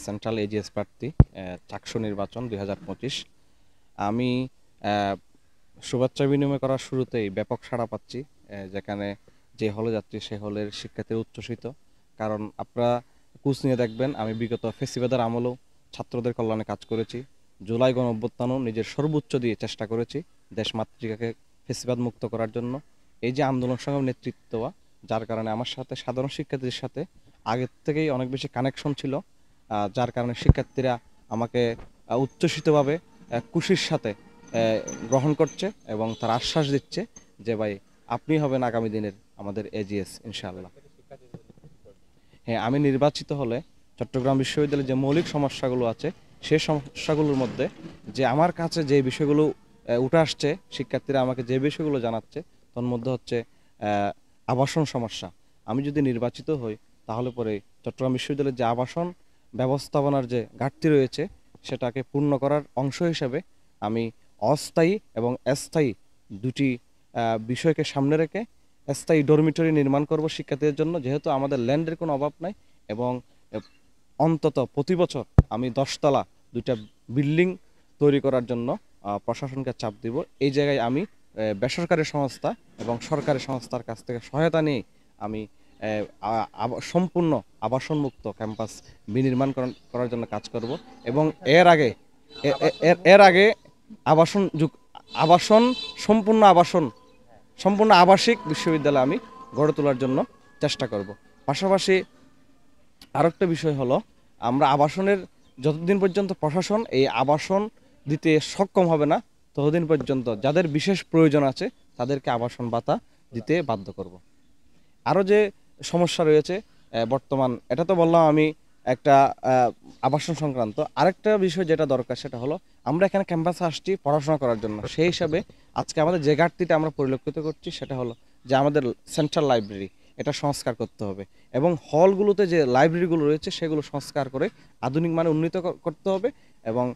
Central AGS প্রার্থী, চাকসু নির্বাচন 2025। আমি শুভেচ্ছা বিনিময় করার শুরুতেই ব্যাপক সাড়া পাচ্ছি। যেখানে যে হলে যাচ্ছি সে হলের শিক্ষার্থীরা উচ্ছ্বসিত। কারণ আপনারা কুচ নিয়ে দেখবেন, আমি বিগত ফেসিবাদের আমলেও ছাত্রদের কল্যাণে কাজ করেছি। জুলাই গণ অভ্যুত্থানও নিজের সর্বোচ্চ দিয়ে চেষ্টা করেছি দেশ মাতৃকাকে ফেসিবাদ মুক্ত করার জন্য। এই যে আন্দোলন সংগ্রাম নেতৃত্ব দেওয়া, যার কারণে আমার সাথে সাধারণ শিক্ষার্থীদের সাথে আগের থেকেই অনেক বেশি কানেকশন ছিল, যার কারণে শিক্ষার্থীরা আমাকে উচ্ছ্বসিতভাবে খুশির সাথে গ্রহণ করছে এবং তার আশ্বাস দিচ্ছে যে ভাই আপনি হবেন আগামী দিনের আমাদের এজিএস ইনশাআল্লাহ। হ্যাঁ, আমি নির্বাচিত হলে চট্টগ্রাম বিশ্ববিদ্যালয়ের যে মৌলিক সমস্যাগুলো আছে সেই সমস্যাগুলোর মধ্যে যে আমার কাছে যে বিষয়গুলো উঠে আসছে, শিক্ষার্থীরা আমাকে যে বিষয়গুলো জানাচ্ছে তার মধ্যে হচ্ছে আবাসন সমস্যা। আমি যদি নির্বাচিত হই তাহলে পরে চট্টগ্রাম বিশ্ববিদ্যালয়ের যে আবাসন ব্যবস্থাপনার যে ঘাটতি রয়েছে সেটাকে পূর্ণ করার অংশ হিসেবে আমি অস্থায়ী এবং স্থায়ী দুটি বিষয়কে সামনে রেখে স্থায়ী ডরমিটরি নির্মাণ করব শিক্ষার্থীদের জন্য, যেহেতু আমাদের ল্যান্ডের কোনো অভাব নাই। এবং অন্তত প্রতি বছর আমি 10 তলা দুইটা বিল্ডিং তৈরি করার জন্য প্রশাসনকে চাপ দিব। এই জায়গায় আমি বেসরকারি সংস্থা এবং সরকারি সংস্থার কাছ থেকে সহায়তা নিয়ে আমি সম্পূর্ণ আবাসনমুক্ত ক্যাম্পাস বিনির্মাণ করার জন্য কাজ করব। এবং এর আগে এর আগে আবাসন আবাসন সম্পূর্ণ আবাসন সম্পূর্ণ আবাসিক বিশ্ববিদ্যালয় আমি গড়ে তোলার জন্য চেষ্টা করব। পাশাপাশি আরেকটা বিষয় হলো, আমরা আবাসনের যতদিন পর্যন্ত প্রশাসন এই আবাসন দিতে সক্ষম হবে না ততদিন পর্যন্ত যাদের বিশেষ প্রয়োজন আছে তাদেরকে আবাসন ভাতা দিতে বাধ্য করব। আরও যে সমস্যা রয়েছে বর্তমান, এটা তো বললাম আমি একটা আবাসন সংক্রান্ত। আরেকটা বিষয় যেটা দরকার সেটা হলো, আমরা এখানে ক্যাম্পাসে আসছি পড়াশোনা করার জন্য, সেই হিসাবে আজকে আমাদের যে ঘাটতিটা আমরা পরিলক্ষিত করছি সেটা হলো যে আমাদের সেন্ট্রাল লাইব্রেরি এটা সংস্কার করতে হবে এবং হলগুলোতে যে লাইব্রেরিগুলো রয়েছে সেগুলো সংস্কার করে আধুনিক মানে উন্নীত করতে হবে। এবং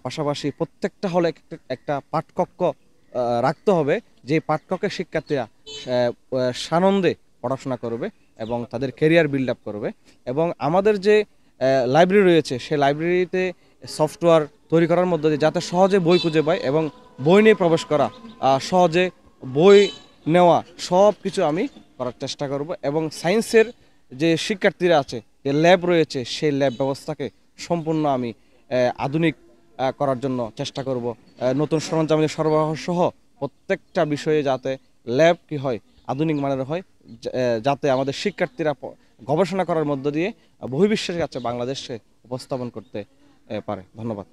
পাশাপাশি প্রত্যেকটা হলে একটা পাঠকক্ষ রাখতে হবে, যে পাঠকক্ষের শিক্ষার্থীরা সানন্দে পড়াশোনা করবে এবং তাদের ক্যারিয়ার বিল্ড আপ করবে। এবং আমাদের যে লাইব্রেরি রয়েছে সেই লাইব্রেরিতে সফটওয়্যার তৈরি করার মধ্যে দিয়ে যাতে সহজে বই খুঁজে পায় এবং বই নিয়ে প্রবেশ করা, সহজে বই নেওয়া, সব কিছু আমি করার চেষ্টা করব। এবং সায়েন্সের যে শিক্ষার্থীরা আছে, যে ল্যাব রয়েছে সেই ল্যাব ব্যবস্থাকে সম্পূর্ণ আমি আধুনিক করার জন্য চেষ্টা করব। নতুন সরঞ্জামের সরবরাহ সহ প্রত্যেকটা বিষয়ে যাতে ল্যাব কি হয় আধুনিক মানের হয়, যাতে আমাদের শিক্ষার্থীরা গবেষণা করার মধ্য দিয়ে বহির্বিশ্বের কাছে বাংলাদেশে উপস্থাপন করতে পারে। ধন্যবাদ।